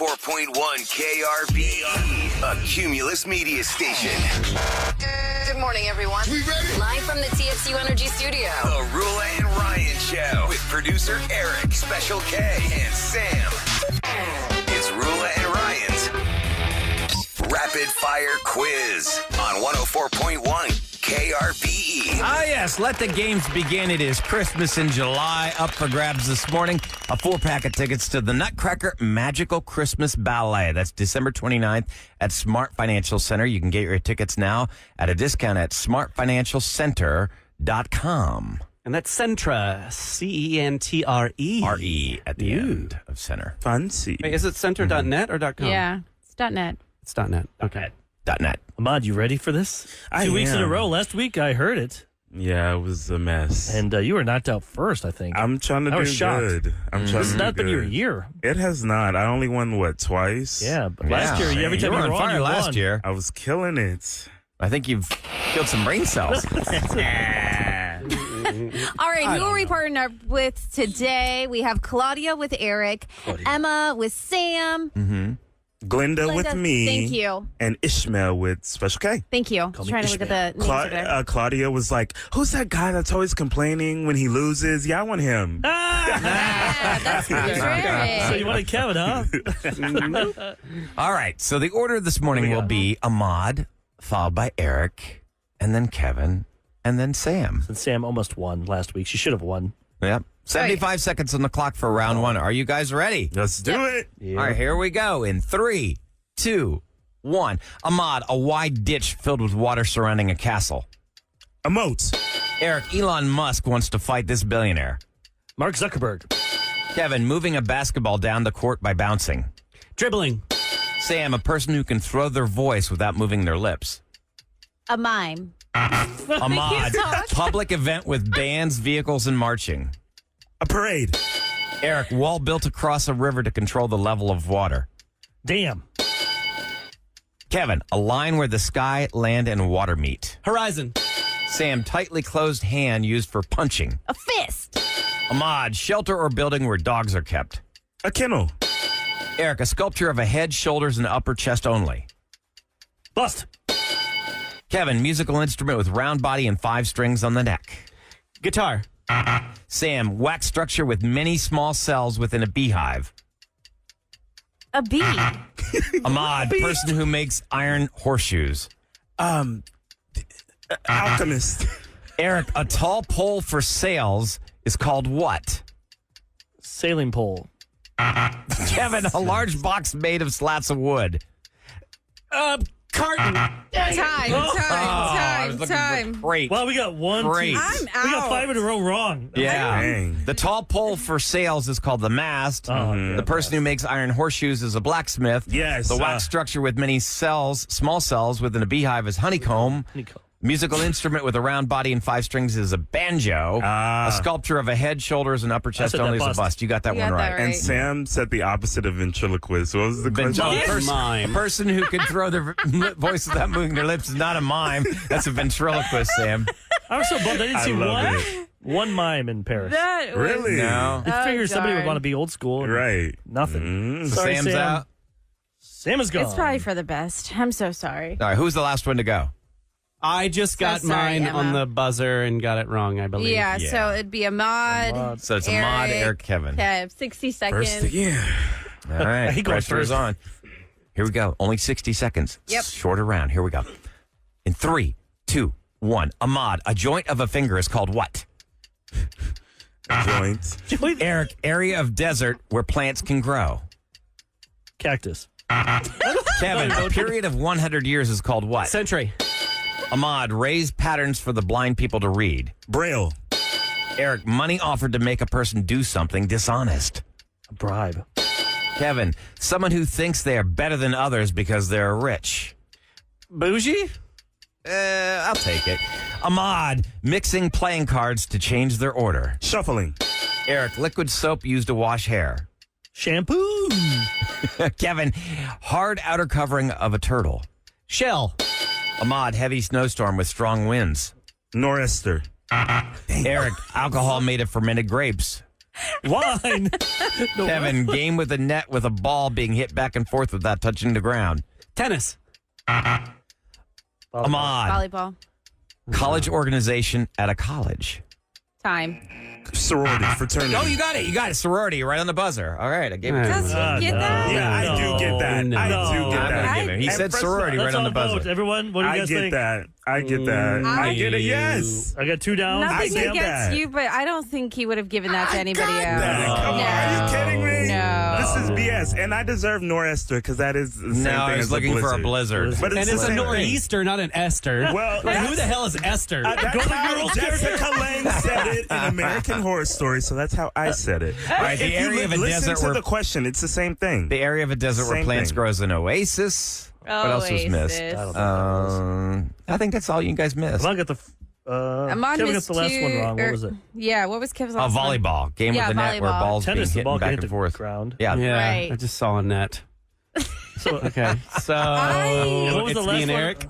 104.1 KRBE, a Cumulus media station. Good morning, everyone. We ready? Live from the TXU Energy Studio. The Roula and Ryan Show with producer Eric, Special K, and Sam. It's Roula and Ryan's Rapid Fire Quiz on 104.1 KRBE. Ah, yes. Let the games begin. It is Christmas in July. Up for grabs this morning. A 4-pack of tickets to the Nutcracker Magical Christmas Ballet. That's December 29th at Smart Financial Center. You can get your tickets now at a discount at smartfinancialcenter.com. And that's Centra, C-E-N-T-R-E. R-E at the end of center. Fancy. Wait, is it center.net or .com? Yeah, it's .net. It's .net. Okay. .net. Ahmad, you ready for this? I 2 weeks in a am. row. Last week I heard it. Yeah, it was a mess. And you were knocked out first, I think. I'm trying to I do was shocked. good. I'm trying This to has do not been your good. year. It has not. I only won, twice? Yeah, but last year, every time you you were were on fire you last won. year. I was killing it. I think you've killed some brain cells. All right, who are we partnering up with today? We have Claudia with Eric, Emma with Sam. Glenda with Glenda, me. thank you. And Ishmael with Special K. Thank you. me Trying to look at the names over there. Claudia was like, who's that guy that's always complaining when he loses? Yeah, I want him. Yeah, that's great. So you wanted Kevin, huh? All right. So the order this morning will be Ahmad, followed by Eric, and then Kevin, and then Sam. And Sam almost won last week. She should have won. Yep. 75 seconds on the clock for round one. Are you guys ready? Let's do it. Yeah. All right, here we go. In 3, 2, 1. Ahmad, a wide ditch filled with water surrounding a castle. A moat. Eric, Elon Musk wants to fight this billionaire. Mark Zuckerberg. Kevin, moving a basketball down the court by bouncing. Dribbling. Sam, a person who can throw their voice without moving their lips. A mime. Ahmad, public event with bands, vehicles, and marching. A parade. Eric, wall built across a river to control the level of water. Damn. Kevin, a line where the sky, land, and water meet. Horizon. Sam, tightly closed hand used for punching. A fist. Ahmad, shelter or building where dogs are kept. A kennel. Eric, a sculpture of a head, shoulders, and upper chest only. Bust. Kevin, musical instrument with round body and 5 strings on the neck. Guitar. Sam, wax structure with many small cells within a beehive. A bee. Ahmad, person who makes iron horseshoes. Alchemist. Eric, a tall pole for sails is called what? Sailing pole. Kevin, a large box made of slats of wood. Carton. Time. Great. Well, we got one. Great. Two. I'm We got out. 5 in a row wrong. Yeah. Dang. The tall pole for sails is called the mast. The person who makes iron horseshoes is a blacksmith. Yes. The wax structure with many cells, small cells within a beehive is honeycomb. Musical instrument with a round body and 5 strings is a banjo. A sculpture of a head, shoulders, and upper chest said that only is a bust. bust. You got that You one got right. that And right. Sam said the opposite of ventriloquist. What was the question? A person who can throw their voice without moving their lips is not a mime. That's a ventriloquist, Sam. I was so bummed I didn't see love one. it. One mime in Paris. That was- Really? No. You figure somebody would darn. want to be old school. and Right. Nothing. So Sorry, Sam's Sam. out. Sam is gone. It's probably for the best. I'm so sorry. All right, who's the last one to go? I just got So sorry, mine on Emma. the buzzer and got it wrong, I believe. Yeah, Yeah. so it'd be Ahmad. So it's Ahmad, Eric, Kevin. Okay, 60 seconds. First again. All right, He goes pressure is first. on. Here we go. Only 60 seconds. Yep. Shorter round. Here we go. In 3, 2, 1. Ahmad, a joint of a finger is called what? Joints. Eric, area of desert where plants can grow. Cactus. Kevin, a period of 100 years is called what? Century. Ahmad, raised patterns for the blind people to read. Braille. Eric, money offered to make a person do something dishonest. A bribe. Kevin, someone who thinks they are better than others because they're rich. Bougie? I'll take it. Ahmad, mixing playing cards to change their order. Shuffling. Eric, liquid soap used to wash hair. Shampoo. Kevin, hard outer covering of a turtle. Shell. Ahmad, heavy snowstorm with strong winds. Nor'easter. Eric, alcohol made of fermented grapes. Wine. No, Kevin, game with a net with a ball being hit back and forth without touching the ground. Tennis. Ahmad, Volleyball. college organization at a college. Time. Sorority, fraternity. Oh, you got it. You got it. Sorority, right on the buzzer. All right, I gave it to Does him. he get that? Yeah, I do get that. No. I do I'm get gonna that. give him. He And said first sorority Let's right on the all vote. buzzer. Everyone, what do you I guys get think? that. I get that. I get it. Yes. I got 2 down. I Nothing get against that. you, but I don't think he would have given that to anybody else. Come on, are you kidding me? No. This is BS, and I deserve nor'ester because that is the same No, thing I was as looking for a blizzard. But And it's it's the a same thing. nor'easter, not an Esther. Well, like, who that's- the hell is Esther? That's how Jessica Lange said it in American Horror Story, so that's how I said it. All right, the If you area of a listen desert to where the question, it's the same thing. the area of a desert where Same plants thing. grow is an oasis. What else was missed? Oasis. I think that's all you guys missed. I got the. Ahmad Kevin got missed the last one wrong. What was it? Yeah, what was Kevin's Oh, last one? volleyball. Game Yeah, with a net where volleyball. balls Tennis, the being ball hit can back hit and the forth. ground. Yeah. Yeah, Right. I just saw a net. So, Okay, so what was it's the last me and one? Eric.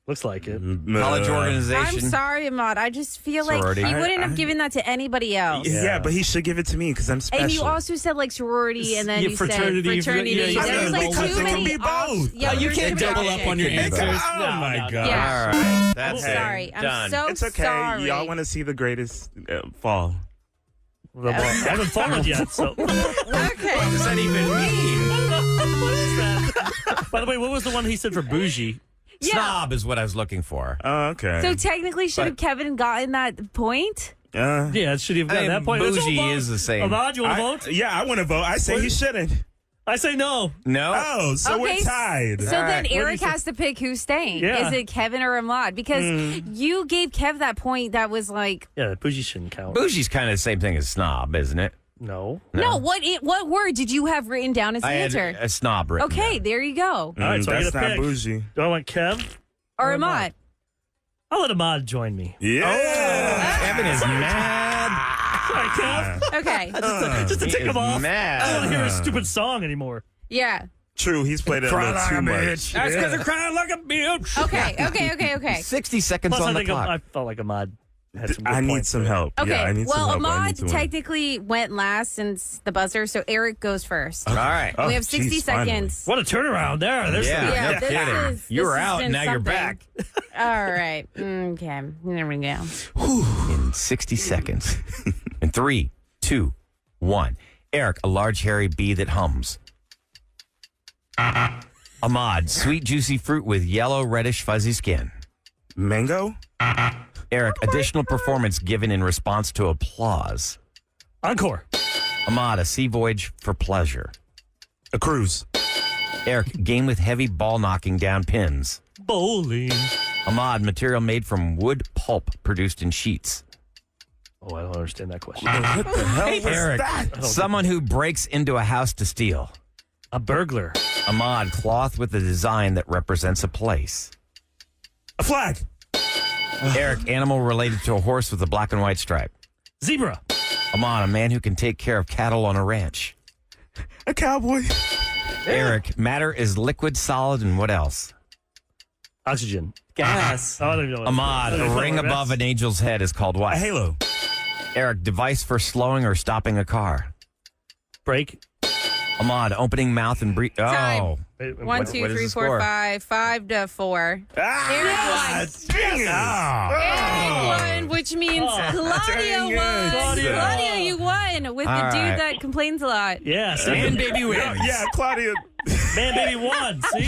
Looks like it. College I'm organization. sorry, Ahmad. I just feel Sorority. like he wouldn't have I- given that to anybody else. Yeah, but he should give it to me because I'm special. And you also said like sorority, and then Yeah, you fraternity, said fraternity. yeah, you There said was like because too it can many be both. Yeah, you can't double up on your It could- answers. Oh my God. Yeah. All right. That's I'm it. sorry. I'm Done. so It's okay. sorry. Y'all want to see the greatest fall. I haven't fallen yet, so. Okay. What does that even mean? By the way, what was the one he said for bougie? Yeah. Snob is what I was looking for. Oh, okay. So technically, should have Kevin gotten that point? Yeah, it should have I gotten mean, that point. bougie Let's all vote. is the same. Ahmad, you want to vote? Yeah, I want to vote. I say he shouldn't. I say no. No. Oh, so we're tied. So All then right. Eric has to pick who's staying. Yeah. Is it Kevin or Ahmad? Because you gave Kev that point that was like, Yeah, bougie shouldn't count. Bougie's kind of the same thing as snob, isn't it? No. no, what word did you have written down as the I had answer? a snob written Okay, down. there you go. All right, so I That's get a not pick. bougie. Do I want Kev? Or Ahmad. I'll let Ahmad join me. Yeah. Kevin is mad. Sorry, Kev. Okay. Just to He tick is him off. mad. I don't want to hear his stupid song anymore. Yeah. True, he's played it a little too much. That's because they're crying like a bitch. Okay. 60 seconds Plus, on I the think clock. I felt like Ahmad had some good I need points some there. help. Okay. Yeah, I need some well, help. I Ahmad need to win. technically went last since the buzzer, so Eric goes first. All right. Oh, we have 60 geez, finally. seconds. What a turnaround there. There's Yeah, Yeah, no this kidding. is- You were this has out, been now you're something. back. All right. Okay. There we go. In 60 seconds. In 3, 2, 1. Eric, a large hairy bee that hums. Ahmad, sweet juicy fruit with yellow reddish fuzzy skin. Mango? Eric, additional performance given in response to applause. Encore. Ahmad, a sea voyage for pleasure. A cruise. Eric, game with heavy ball knocking down pins. Bowling. Ahmad, material made from wood pulp produced in sheets. Oh, I don't understand that question. What the hell was Eric, that? someone who breaks into a house to steal. A burglar. Ahmad, cloth with a design that represents a place. A flag. Eric, animal related to a horse with a black and white stripe. Zebra. Ahmad, a man who can take care of cattle on a ranch. A cowboy. Eric, matter is liquid, solid, and what else? Oxygen. Gas. Oh, I don't even know what Ahmad, I don't a know ring what above that's- an angel's head is called A what? halo. Eric, device for slowing or stopping a car. Break. Ahmad, opening mouth and breathe. Time. Oh. Wait, One, what two, is three, the four, score? five. 5-4. Ah, Eric dang it. Eric won, which means Claudia dang it. won. Claudia. Claudia, you won with the All dude right. that complains a lot. Yeah. see? And baby wins. Yeah, Claudia. Man, baby, won. See?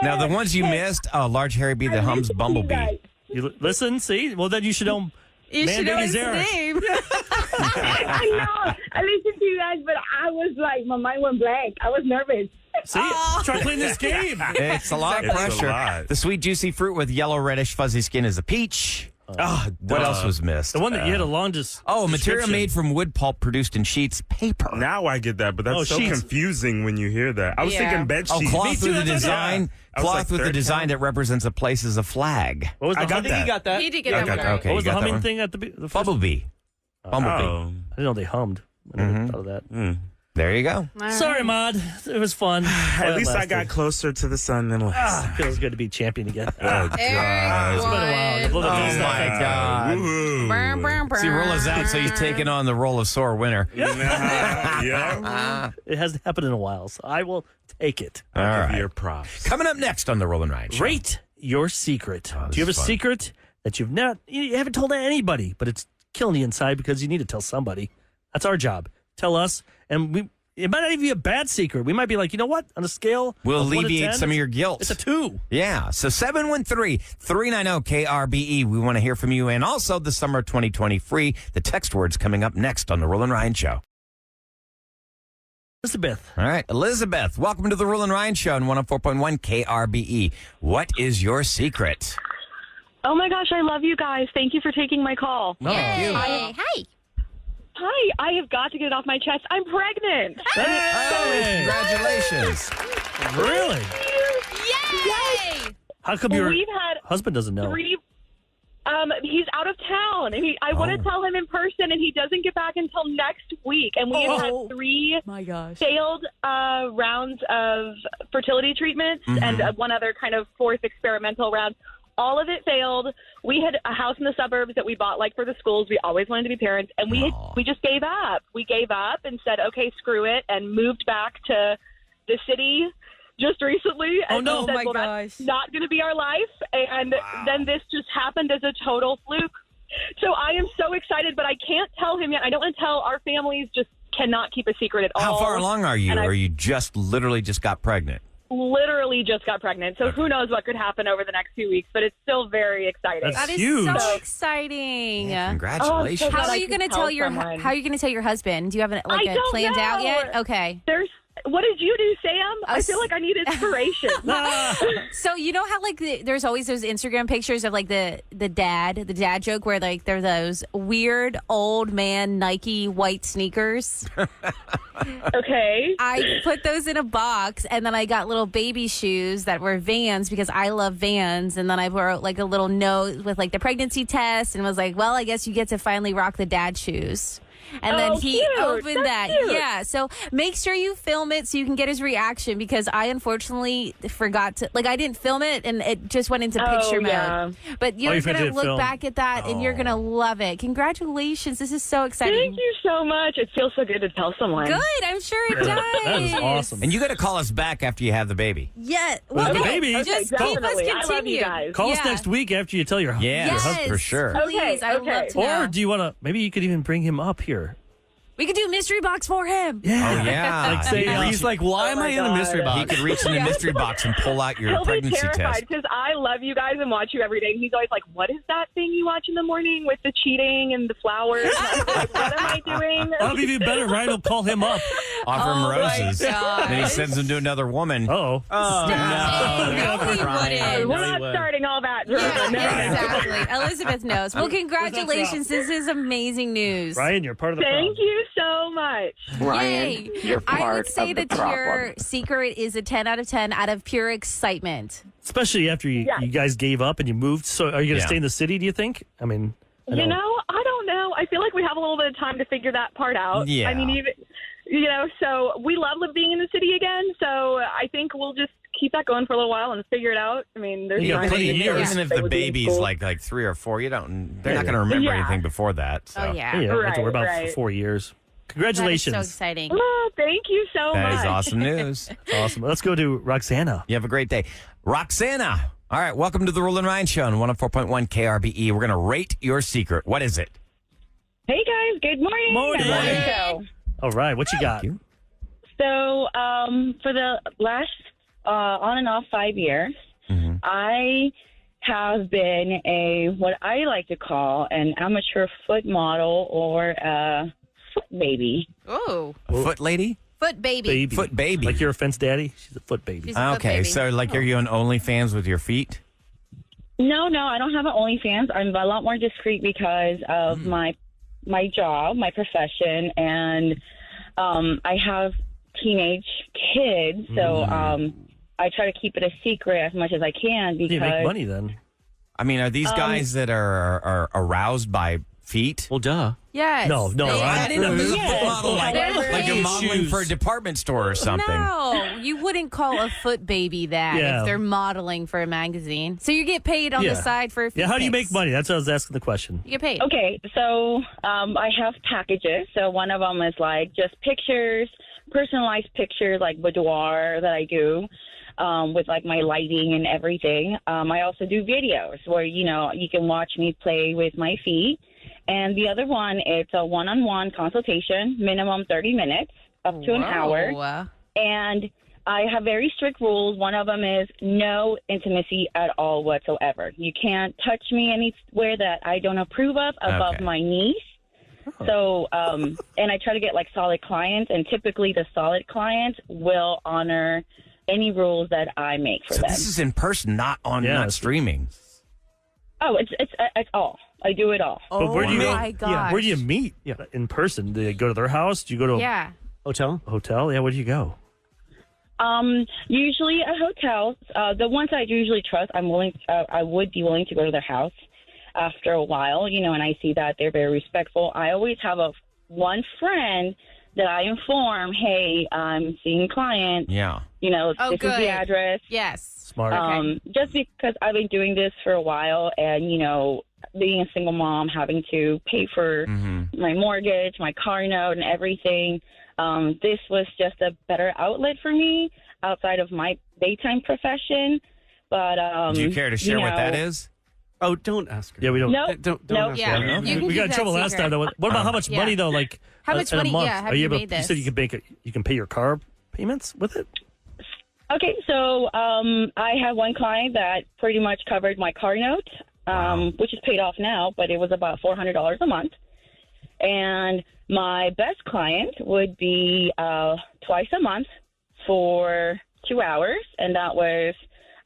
Now, the ones you missed, a large hairy bee that hums bumblebee. Listen, see? Well, then you should know. You Man, should know baby's his Eric. name. I know. I listened to you guys, but I was like, my mind went blank. I was nervous. See? Try playing this game. It's a lot of It's a pressure. lot. The sweet, juicy fruit with yellow, reddish, fuzzy skin is a peach. What else was missed? The one that you had a long just. Oh, material description. made from wood pulp produced in sheets, paper. Now I get that, but that's Oh, so sheets. confusing when you hear that. I was Yeah. thinking bed Oh, sheets. cloth Me too, with the that's what I design. I was Cloth like, with the third design count? that represents a place as a flag. What was the I got humming? that. You got that? He did get I that got one that. right. Okay, What was you the got that humming one? thing at the first? Bumblebee. Bumblebee. Oh. I didn't know they hummed. I never thought of that. There you go. Sorry, Maud. It was fun. At least I got closer to the sun than last. Feels good to be champion again. Oh, God. It's been a while. Oh, my God. Woohoo. Burn, burn, burn. See, Roula's out, so he's taking on the role of sore winner. Yeah. It hasn't happened in a while, so I will take it. All Give right. your props. Coming up next on the Roll and Ryan Show. Rate your secret. Oh, this Do you have a is fun. secret that you haven't told anybody, but it's killing you inside because you need to tell somebody? That's our job. Tell us, and it might not even be a bad secret. We might be like, you know what? On a scale, We'll of 1 to alleviate 10, some of your guilt. It's a 2. Yeah. So 713-390-KRBE. We want to hear from you. And also the summer 2020 free. The text words coming up next on the Roll and Ryan Show. Elizabeth. All right. Elizabeth, welcome to the Roll and Ryan Show on 104.1 KRBE. What is your secret? Oh my gosh, I love you guys. Thank you for taking my call. Hey. Hi. Hi, I have got to get it off my chest. I'm pregnant. Hey! Congratulations. Really? Yay! How come Well, your we've had husband doesn't know? 3. He's out of town, and I want to tell him in person, and he doesn't get back until next week. And we have had 3 failed rounds of fertility treatments, and one other kind of 4th experimental round. All of it failed. We had a house in the suburbs that we bought like for the schools. We always wanted to be parents, and we just gave up. We gave up and said, okay, screw it, and moved back to the city just recently. And no. said, Oh, my well, gosh. that's not going to be our life. And then this just happened as a total fluke. So I am so excited, but I can't tell him yet. I don't want to tell our families, just cannot keep a secret at all. How far along are you? And Or you just literally just got pregnant? literally just got pregnant. So who knows what could happen over the next few weeks, but it's still very exciting. That's That is huge. so exciting. Congratulations. Oh, How that are I you can going to tell tell your someone. How are you going to tell your husband? Do you have it I don't planned out know. yet? Okay. What did you do, Sam? I feel like I need inspiration. So you know how there's always those Instagram pictures of like the dad joke where like they're those weird old man Nike white sneakers. Okay. I put those in a box and then I got little baby shoes that were Vans because I love Vans, and then I wrote like a little note with like the pregnancy test and was like, well, I guess you get to finally rock the dad shoes. And then he cute. opened that. That's cute. Yeah. So make sure you film it so you can get his reaction, because I unfortunately forgot to, I didn't film it and it just went into picture mode. But you're you going to did look film. back at that and you're going to love it. Congratulations. This is so exciting. Thank you so much. It feels so good to tell someone. Good. I'm sure it does. That is awesome. And you got to call us back after you have the baby. Yeah. Well, Well, baby. just Okay, keep us definitely. I love you continue. guys. Call us Yeah. next week after you tell your husband. Yeah, Yes, for sure. Please, Okay, I would love okay. to know. Or do you want to? Maybe you could even bring him up here. We could do a mystery box for him. Oh, yeah. Like, say, He's like, why am I in a mystery He box? could reach in the mystery box and pull out your He'll be pregnancy terrified test. because I love you guys and watch you every day. And he's always like, what is that thing you watch in the morning with the cheating and the flowers? And I'm like, what am I doing? That'll be even better. Ryan will call him up. Offer him Oh, my roses. gosh. Then he sends them to another woman. Uh-oh. No, he wouldn't. We're not starting all that. Yeah, No. exactly. Elizabeth knows. Well, congratulations. This is amazing news. Ryan, you're part of the Thank you so much. Yay. you're I part would say of the that your problem. secret is a 10 out of 10 out of pure excitement. Especially after you guys gave up and you moved. So are you going to stay in the city, do you think? I mean, I You know, I don't know. I feel like we have a little bit of time to figure that part out. Yeah. I mean, even, so we love being in the city again. So I think we'll just keep that going for a little while and figure it out. I mean, there's You got time plenty to of get years. there. Even if Stay the with you in baby's school. like 3 or 4, they're not going to remember Yeah. anything before that. So. Oh, yeah. you don't have to worry about it Right. for 4 years. That is Congratulations. so exciting. Oh, thank you so That much. is awesome news. Awesome. Let's go to Roxana. You have a great day. Roxana. All right, welcome to the Roula and Ryan Show on 104.1 KRBE. We're going to rate your secret. What is it? Hey, guys. Good morning. Morning. I love your show. All right. What you got? you. So, for the last on and off 5 years, I have been what I like to call an amateur foot model or a foot baby. Oh, A foot lady? foot baby. Baby. Foot baby. Like you're a fence daddy? She's a foot baby. She's a foot Okay, baby. so like are you on OnlyFans with your feet? No, I don't have an OnlyFans. I'm a lot more discreet because of my job, my profession, and I have teenage kids, so I try to keep it a secret as much as I can because You make money then. I mean, are these guys that are aroused by feet? Well, duh. Yes. No, I didn't know it was a foot model, like you're Shoes. modeling for a department store or something. No, you wouldn't call a foot baby that Yeah. if they're modeling for a magazine. So you get paid on the side for Yeah, how do you make pics. money? That's what I was asking the question. You get paid. Okay, so I have packages. So one of them is like just pictures, personalized pictures, like boudoir that I do with like my lighting and everything. I also do videos where, you can watch me play with my feet. And the other one, it's a one-on-one consultation, minimum 30 minutes, up to an hour. And I have very strict rules. One of them is no intimacy at all whatsoever. You can't touch me anywhere that I don't approve of above my knees. So, and I try to get like solid clients, and typically the solid clients will honor any rules that I make for them. This is in person, not streaming. Oh, it's all. I do it all. But where do you my go? gosh. Where do you meet in person? Do you go to their house? Do you go to a Hotel? hotel? Yeah, where do you go? Usually a hotel. The ones I usually trust, I would be willing to go to their house after a while, and I see that they're very respectful. I always have one friend that I inform, hey, I'm seeing clients. Yeah. This is the address. Yes. Smart. Just because I've been doing this for a while, and, being a single mom, having to pay for my mortgage, my car note, and everything, this was just a better outlet for me outside of my daytime profession. But do you care to share what that is? Oh, don't ask her. Yeah, we don't. Don't Nope. ask Yeah. her. You can We got in keep trouble that last secret. time. Though. What about how much money though? Like How much in a money? month? Yeah, have Are you able? made this? You said you can pay your car payments with it. Okay, so I have one client that pretty much covered my car note, which is paid off now, but it was about $400 a month. And my best client would be twice a month for 2 hours, and that was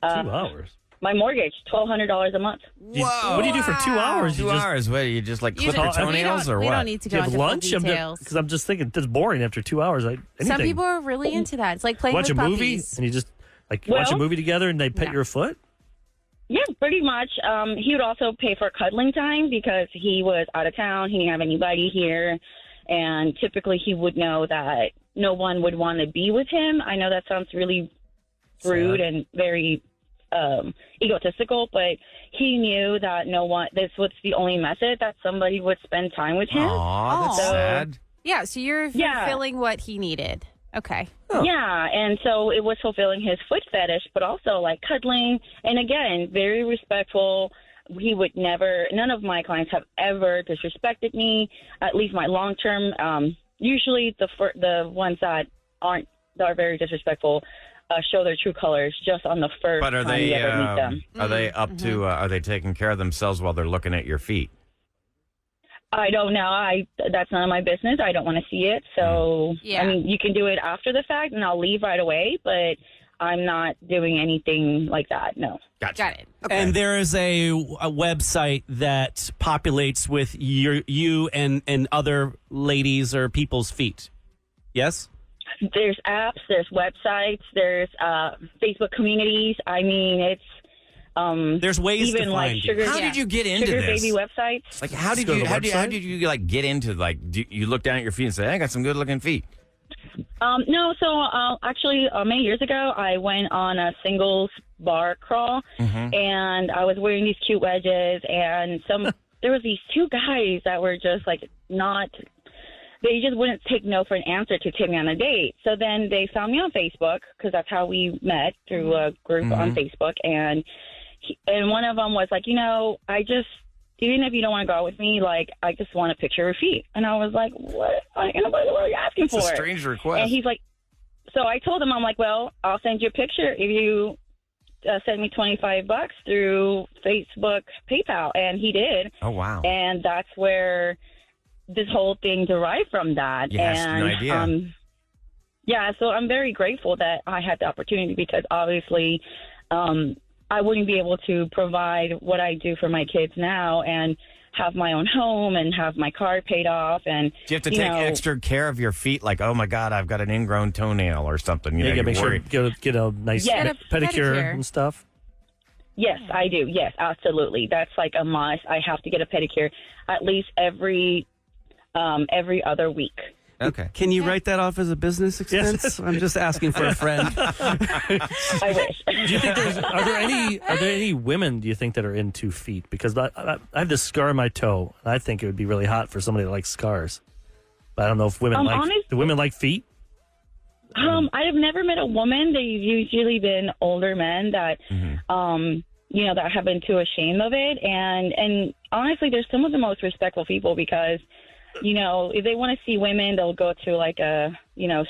2 hours. my mortgage, $1,200 a month. Whoa. What do you do for 2 hours? 2 hours? What, you just like clip your toenails or we what? don't need to Do go you have into full lunch? details. Because I'm just thinking that's boring after 2 hours. Some people are really into that. It's like playing watch with a puppies. movie and you just watch a movie together and they pet your foot. Yeah, pretty much. He would also pay for cuddling time because he was out of town. He didn't have anybody here. And typically he would know that no one would want to be with him. I know that sounds really rude and very egotistical, but he knew that this was the only method that somebody would spend time with him. Aw, that's sad. Yeah, so you're fulfilling what he needed. Okay. Yeah, and so it was fulfilling his foot fetish, but also like cuddling. And again, very respectful. He would never, none of my clients have ever disrespected me, at least my long term. Usually the ones that are very disrespectful show their true colors just on the first But are time you ever meet them. are they up to, are they taking care of themselves while they're looking at your feet? I don't know. That's none of my business. I don't want to see it. So, I mean, you can do it after the fact, and I'll leave right away, but I'm not doing anything like that, no. Gotcha. Got it. And there is a website that populates with you and other ladies or people's feet. Yes? There's apps, there's websites, there's Facebook communities. I mean, it's there's ways even to like find sugar. you. How did you get into sugar this? baby websites? Like, how did go to you the how website? did you like get into you look down at your feet and say, I got some good looking feet? No, so actually many years ago, I went on a singles bar crawl, and I was wearing these cute wedges, and there was these two guys that were just like they just wouldn't take no for an answer to take me on a date. So then they found me on Facebook, because that's how we met, through a group on Facebook, and one of them was like, even if you don't want to go out with me, like, I just want a picture of your feet. And I was like, what? What are you asking for? It's a strange request. And he's like, so I told him, I'm like, well, I'll send you a picture if you send me $25 through Facebook, PayPal. And he did. Oh, wow. And that's where this whole thing derived from that. You had no idea. Yeah, so I'm very grateful that I had the opportunity, because obviously I wouldn't be able to provide what I do for my kids now and have my own home and have my car paid off. And do you have to take extra care of your feet? Like, oh my God, I've got an ingrown toenail or something. You gotta make sure worried. get a nice pedicure and stuff. Yes, I do. Yes, absolutely. That's like a must. I have to get a pedicure at least every every other week. Okay. Can you write that off as a business expense? Yes. I'm just asking for a friend. I wish. Do you think are there any women, do you think, that are into feet? Because I have this scar on my toe, and I think it would be really hot for somebody that likes scars. But I don't know if women do women like feet? I have never met a woman. They've usually been older men that, that have been too ashamed of it. And honestly, they're some of the most respectful people because, if they want to see women, they'll go to like a,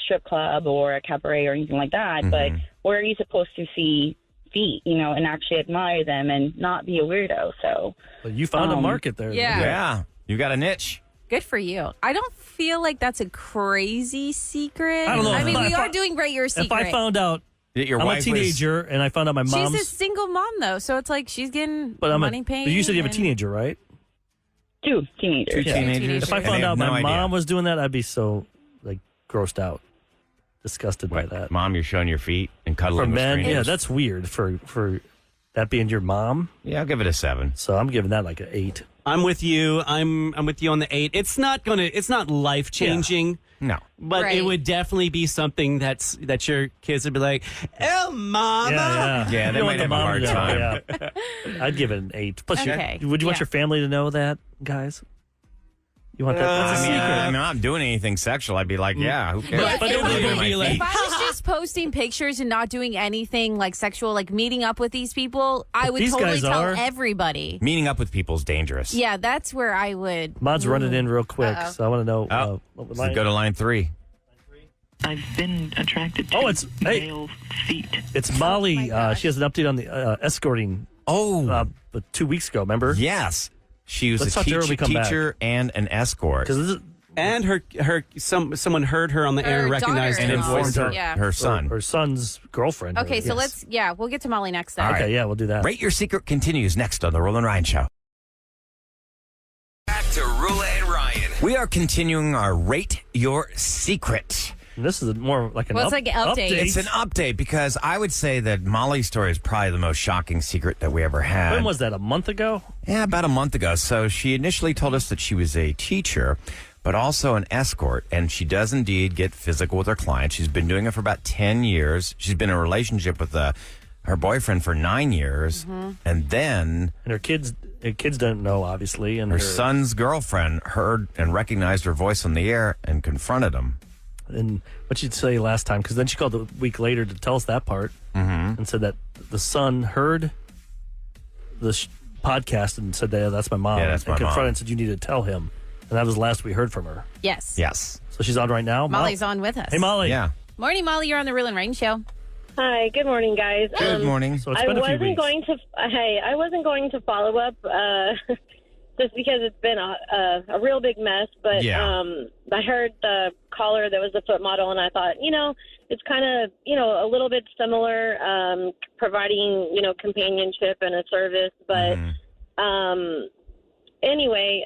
strip club or a cabaret or anything like that. But where are you supposed to see feet, and actually admire them and not be a weirdo? So Well, you found a market there. Yeah. Yeah. You got a niche. Good for you. I don't feel like that's a crazy secret. I don't know. I mean, If we I- are doing Rate Your Secret. If I found out That your I'm a wife was- teenager and I found out my mom's... She's a single mom, though, so it's like she's getting money paid. But you said you have a teenager, right? two teenagers. Two teenagers. If I And found they out have my no idea. mom was doing that, I'd be so, grossed out. Disgusted by What, that. Mom, you're showing your feet and cuddling For with men, strangers? yeah, that's weird for that being your mom. Yeah, I'll give it a 7. So I'm giving that like an 8. I'm with you. I'm with you on the 8. It's not life changing. No. But Right. it would definitely be something that your kids would be like, "Oh, mama." Yeah, they You don't might want the have a mom hard to know, time. yeah. I'd give it an 8. Plus, Okay, would you want yeah. your family to know that, guys? You want that? That's a I mean, secret. I'm not doing anything sexual. I'd be like, yeah, who cares? Yeah, But if, it I would was, be like, if I was just posting pictures and not doing anything like sexual, like meeting up with these people, I would these totally guys tell are. everybody. Meeting up with people is dangerous. Yeah, that's where I would. Mod's running in real quick, Uh-oh. so I want to know. Oh, what would so go to line 3. I've been attracted to male feet. It's Molly. my gosh. She has an update on the escorting. Oh, But 2 weeks ago, remember? yes. She was Let's a talk to her when we come back. teacher and an escort. Because And someone heard her on the air and Her recognized And daughter. her voice. informed her, Yeah. her son. her son's girlfriend. Okay, so Yes. we'll get to Molly next then. All Okay, right. yeah, we'll do that. Rate Your Secret continues next on The Roula and Ryan Show. Back to Roula and Ryan. We are continuing our Rate Your Secret. And this is more like an Well, it's like an update. It's an update because I would say that Molly's story is probably the most shocking secret that we ever had. When was that? A month ago? Yeah, about a month ago. So she initially told us that she was a teacher, but also an escort, and she does indeed get physical with her clients. She's been doing it for about 10 years. She's been in a relationship with her boyfriend for 9 years, and then And her kids don't know, obviously. And her son's girlfriend heard and recognized her voice on the air and confronted him. And what she'd say last time, because then she called a week later to tell us that part and said that the son heard the podcast and said, that's my mom. Yeah, that's my and confronted mom. and said, you need to tell him. And that was the last we heard from her. Yes. Yes. So she's on right now. Molly's on with us. Hey, Molly. Yeah. Morning, Molly. You're on the Real and Rain Show. Hi, good morning, guys. Good morning. So it's I been a few wasn't weeks. going to. I wasn't going to follow up just because it's been a real big mess. But Yeah. I heard the caller that was the foot model, and I thought, it's kind of a little bit similar, providing companionship and a service. But anyway,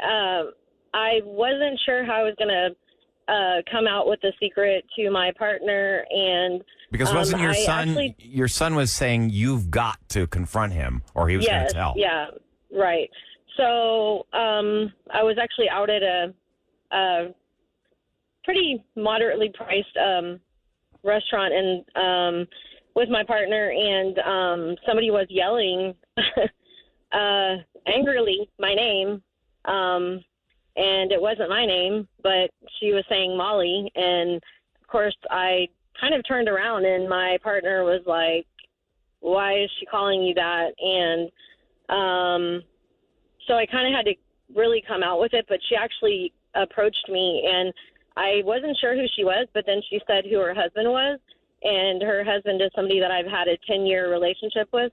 I wasn't sure how I was going to come out with the secret to my partner, and Because wasn't your I son, actually- your son was saying you've got to confront him or he was going yes, to tell. yeah, right. So I was actually out at a pretty moderately priced restaurant and with my partner, and somebody was yelling angrily my name. And it wasn't my name, but she was saying Molly. And, of course, I kind of turned around, and my partner was like, why is she calling you that? And so I kind of had to really come out with it, but she actually approached me, and I wasn't sure who she was, but then she said who her husband was, and her husband is somebody that I've had a 10-year relationship with.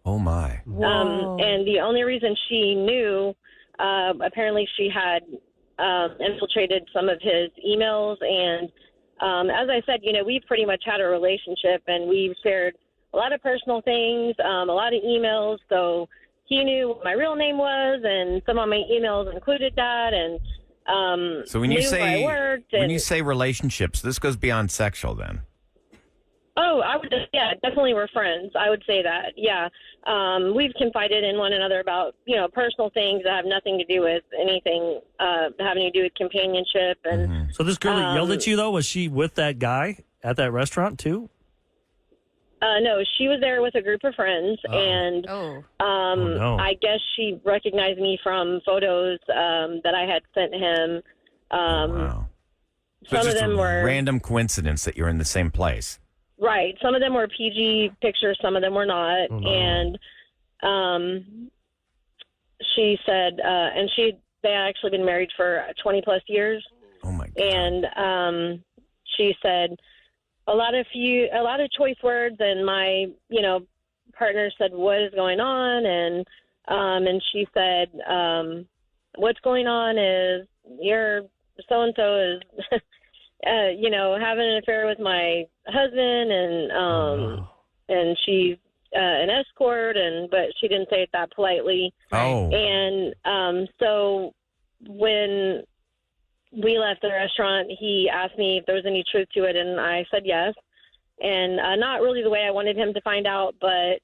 Oh my. And the only reason she knew, apparently she had infiltrated some of his emails. And as I said, we've pretty much had a relationship, and we've shared a lot of personal things, a lot of emails. So he knew what my real name was, and some of my emails included that. And So when you knew where I worked. when and- you say relationships, this goes beyond sexual then. Oh, Oh, I would, yeah, definitely we're friends. I would say that, yeah. We've confided in one another about, personal things that have nothing to do with anything having to do with companionship. And So this girl that yelled at you, though, was she with that guy at that restaurant, too? No, she was there with a group of friends, and no. I guess she recognized me from photos that I had sent him. Wow. So Some it's of just them a were... random coincidence that you're in the same place. Right. Some of them were PG pictures, some of them were not. And she said, they had actually been married for 20 plus years. Oh my God. And she said a lot of choice words, and my, partner said, "What is going on?" And she said, "What's going on is your so-and-so is having an affair with my husband, and she's an escort, but she didn't say it that politely." Oh. And so when we left the restaurant, he asked me if there was any truth to it, and I said yes. And not really the way I wanted him to find out, but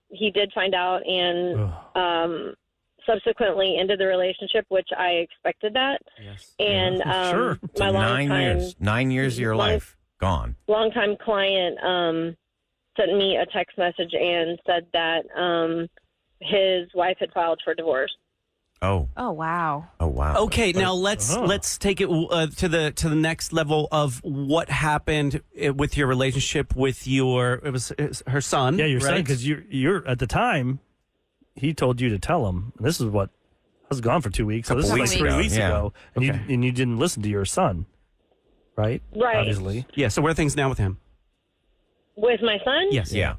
he did find out, and subsequently ended the relationship, which I expected that. Yes. And Sure. my longtime 9 years of your life gone. longtime client sent me a text message and said that his wife had filed for divorce. Oh. Oh, wow. Oh, wow. Okay, now let's take it to the next level of what happened with your relationship with her son. Yeah, your son, right? because you're at the time, he told you to tell him. And this is what I was gone for 2 weeks. So this is Couple like weeks 3 ago, weeks yeah. ago, and Okay. you didn't listen to your son, right? Right. Obviously. Yeah. So where are things now with him? With my son? Yes. Yeah.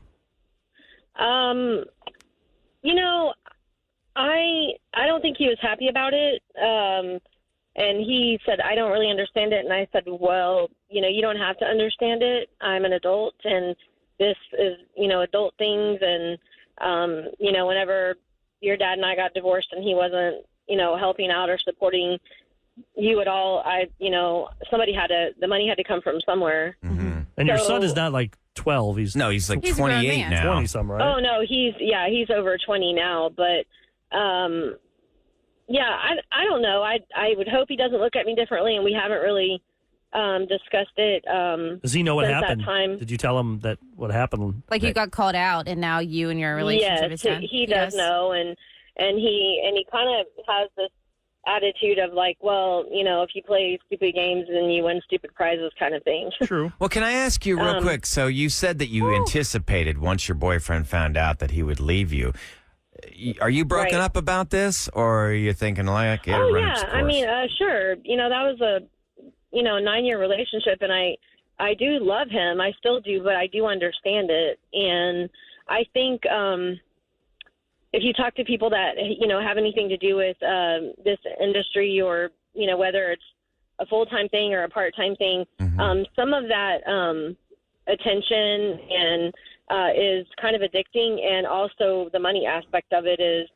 I don't think he was happy about it. And he said, "I don't really understand it." And I said, "Well, you don't have to understand it. I'm an adult, and this is, adult things. And, whenever your dad and I got divorced and he wasn't, helping out or supporting you at all, the money had to come from somewhere." Mm-hmm. And your So- son is not like 12. He's No, he's like He's a grown 28 man. now. 20 some, right? Oh no, he's over 20 now, but I don't know. I would hope he doesn't look at me differently, and we haven't really discussed it. Does he know what since that happened? time. Did you tell him that what happened? Like you got called out, and now you and your relationship is done. He does know, and he kind of has this attitude of like, well, if you play stupid games and you win stupid prizes, kind of thing. True. Well, can I ask you real quick? So you said that you anticipated once your boyfriend found out that he would leave you. Are you broken Right. up about this, or are you thinking like, Oh run yeah, its course? I mean, sure. That was a 9-year relationship, and I do love him. I still do, but I do understand it. And I think if you talk to people that have anything to do with this industry, or whether it's a full-time thing or a part-time thing, some of that attention and is kind of addicting, and also the money aspect of it is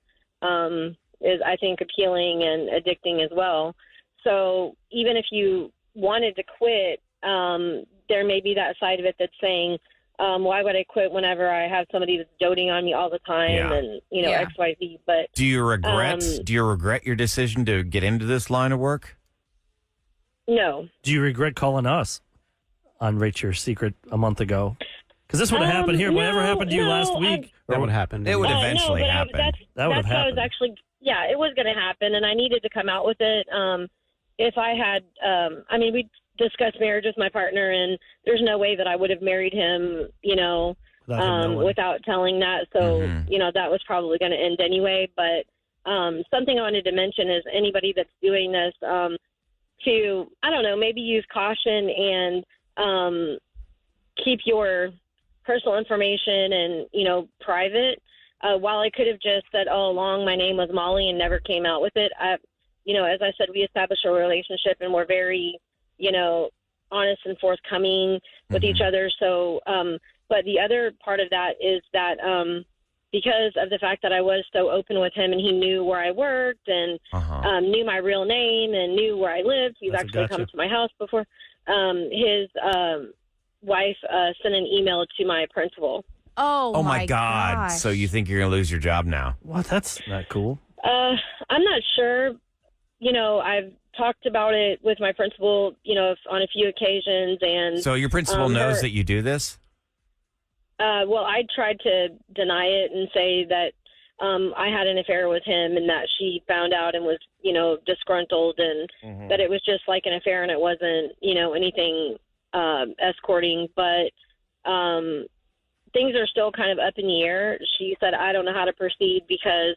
I think appealing and addicting as well. So even if you wanted to quit, there may be that side of it that's saying, why would I quit whenever I have somebody that's doting on me all the time, Yeah. and Yeah. XYZ. But Do you regret your decision to get into this line of work? no. Do you regret calling us on Rate Your Secret a month ago? Because this would have happened here. Whatever happened to you last week. That would happen. It would No, eventually but happen. That would have that's what I was happened. actually, it was going to happen, and I needed to come out with it. If I had, we discussed marriage with my partner, and there's no way that I would have married him, Without him knowing. without telling that. So, that was probably going to end anyway. But something I wanted to mention is anybody that's doing this, to, I don't know, maybe use caution and keep your personal information and, private. While I could have just said all along my name was Molly and never came out with it, as I said, we established a relationship, and we're very, honest and forthcoming with each other. So, but the other part of that is that because of the fact that I was so open with him, and he knew where I worked and knew my real name and knew where I lived. He's actually come to my house before. wife sent an email to my principal. Oh my God. gosh. So you think you're going to lose your job now? What? That's not cool. I'm not sure. I've talked about it with my principal, on a few occasions. And So your principal knows that you do this? Well, I tried to deny it and say that I had an affair with him and that she found out and was, disgruntled and that it was just like an affair and it wasn't, anything escorting. But things are still kind of up in the air. She said, I don't know how to proceed because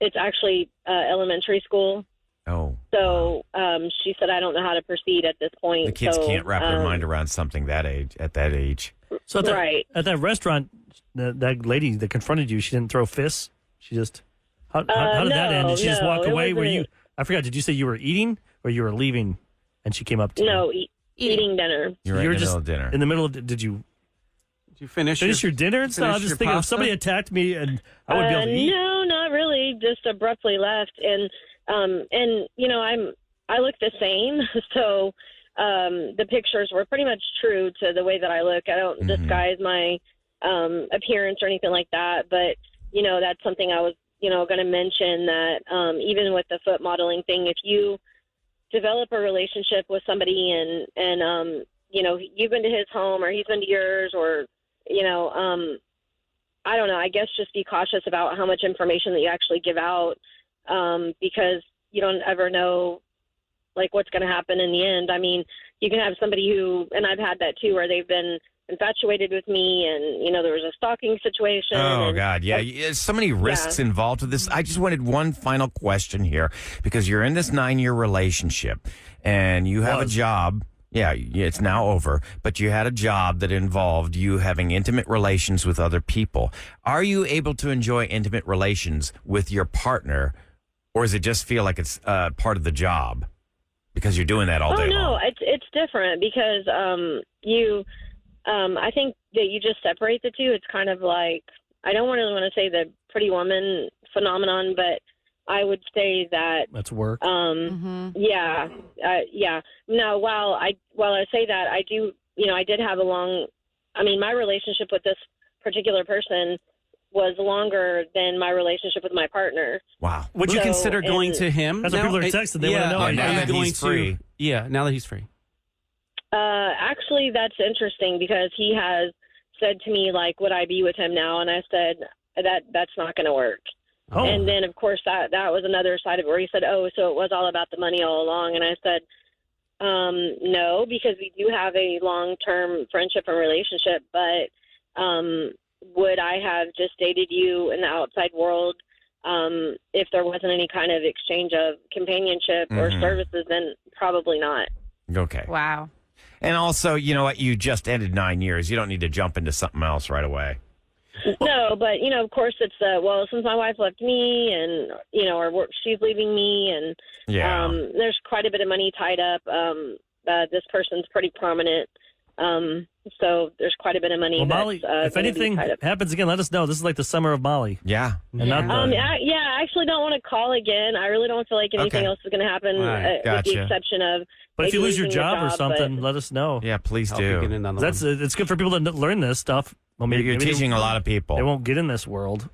it's actually elementary school. Oh. So she said, I don't know how to proceed at this point. The kids can't wrap their mind around something at that age. So at that restaurant, that lady that confronted you, she didn't throw fists? She just... How did that end? Did she just walk away? Were you... I forgot, did you say you were eating or you were leaving and she came up to you? No, eating dinner. You were in the middle of dinner. In the middle of... Did you finish your dinner and stuff? I was just thinking if somebody attacked me and I would be able to eat. No, not really. Just abruptly left. And I look the same. So the pictures were pretty much true to the way that I look. I don't disguise my appearance or anything like that. But, that's something I was, going to mention that even with the foot modeling thing, if you develop a relationship with somebody and you've been to his home or he's been to yours or, I don't know, I guess just be cautious about how much information that you actually give out because you don't ever know, like, what's going to happen in the end. I mean, you can have somebody who, and I've had that too, where they've been infatuated with me and, there was a stalking situation. Oh, God, yeah. There's so many risks involved with this. I just wanted one final question here because you're in this 9-year relationship and you have a job. Yeah, it's now over, but you had a job that involved you having intimate relations with other people. Are you able to enjoy intimate relations with your partner, or does it just feel like it's part of the job because you're doing that all day long? No, it's different because I think that you just separate the two. It's kind of like, I don't really want to say the pretty woman phenomenon, but I would say that that's work. Yeah. No, while I say that, I do, I did have my relationship with this particular person was longer than my relationship with my partner. Wow. Would you consider going to him? That's what people are texting. They want to know. Now that he's free. Now that he's free. Actually, that's interesting because he has said to me, like, would I be with him now? And I said, that's not going to work. Oh. And then, of course, that was another side of it where he said, oh, so it was all about the money all along. And I said, no, because we do have a long-term friendship and relationship. But would I have just dated you in the outside world if there wasn't any kind of exchange of companionship or services? Then probably not. Okay. Wow. And also, you know what? You just ended 9 years. You don't need to jump into something else right away. No, but, of course it's, since my wife left me and, or she's leaving me and there's quite a bit of money tied up. This person's pretty prominent. So there's quite a bit of money. Well, Molly, if anything happens again, let us know. This is like the summer of Molly. Yeah. And I actually don't want to call again. I really don't feel like anything else is going to happen with the exception of. But if you lose your job or something, let us know. Yeah, please do. It's good for people to learn this stuff. Well, maybe you're teaching a lot of people. They won't get in this world.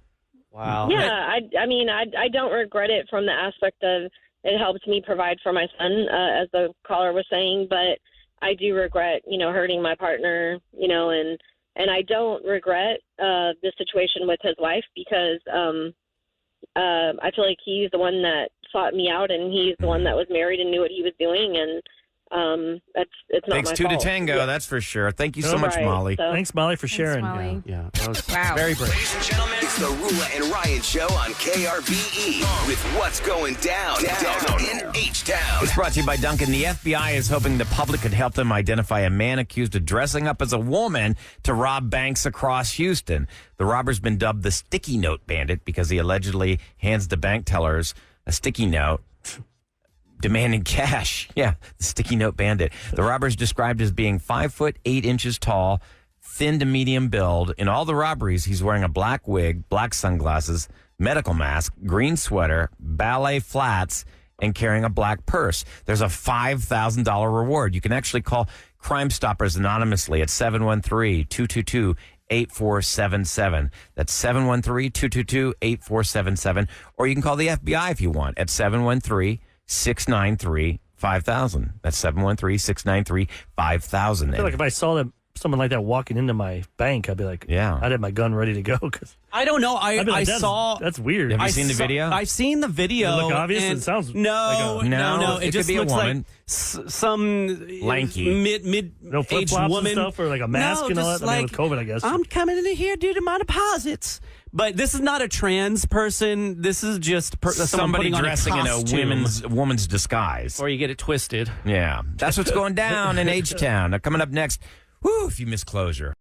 Wow. Yeah, I don't regret it from the aspect of it helped me provide for my son, as the caller was saying, but I do regret, hurting my partner, and I don't regret the situation with his wife because I feel like he's the one that sought me out and he's the one that was married and knew what he was doing, and it's not Takes my two fault. to tango, that's for sure. Thank you so much, Molly. Thanks, Molly, for sharing. Molly. Yeah, that was very brave. Ladies and gentlemen, it's the Roula and Ryan Show on KRVE with what's going down in H-Town. It's brought to you by Duncan. The FBI is hoping the public could help them identify a man accused of dressing up as a woman to rob banks across Houston. The robber's been dubbed the Sticky Note Bandit because he allegedly hands the bank tellers a sticky note demanding cash. Yeah, the Sticky Note Bandit. The robber is described as being 5 foot 8 inches tall, thin to medium build. In all the robberies, he's wearing a black wig, black sunglasses, medical mask, green sweater, ballet flats, and carrying a black purse. There's a $5,000 reward. You can actually call Crime Stoppers anonymously at 713-222-8477. That's 713-222-8477. Or you can call the FBI if you want at 713-693-5000. That's 713-693-5000. I feel like if I saw someone like that walking into my bank, I'd be like, yeah, I'd have my gun ready to go. Cause I don't know. I'd be like, that's weird. Have you seen the video? I've seen the video. Does it look obvious? And it sounds no. It just could be looks a woman. like some lanky, mid no flip flops woman and stuff, or like a mask and all that. I mean, with COVID, I guess. I'm coming in here due to my deposits. But this is not a trans person. This is just somebody dressing in a woman's disguise. Or you get it twisted. Yeah, that's what's going down in H-Town. Now, coming up next, if you miss closure.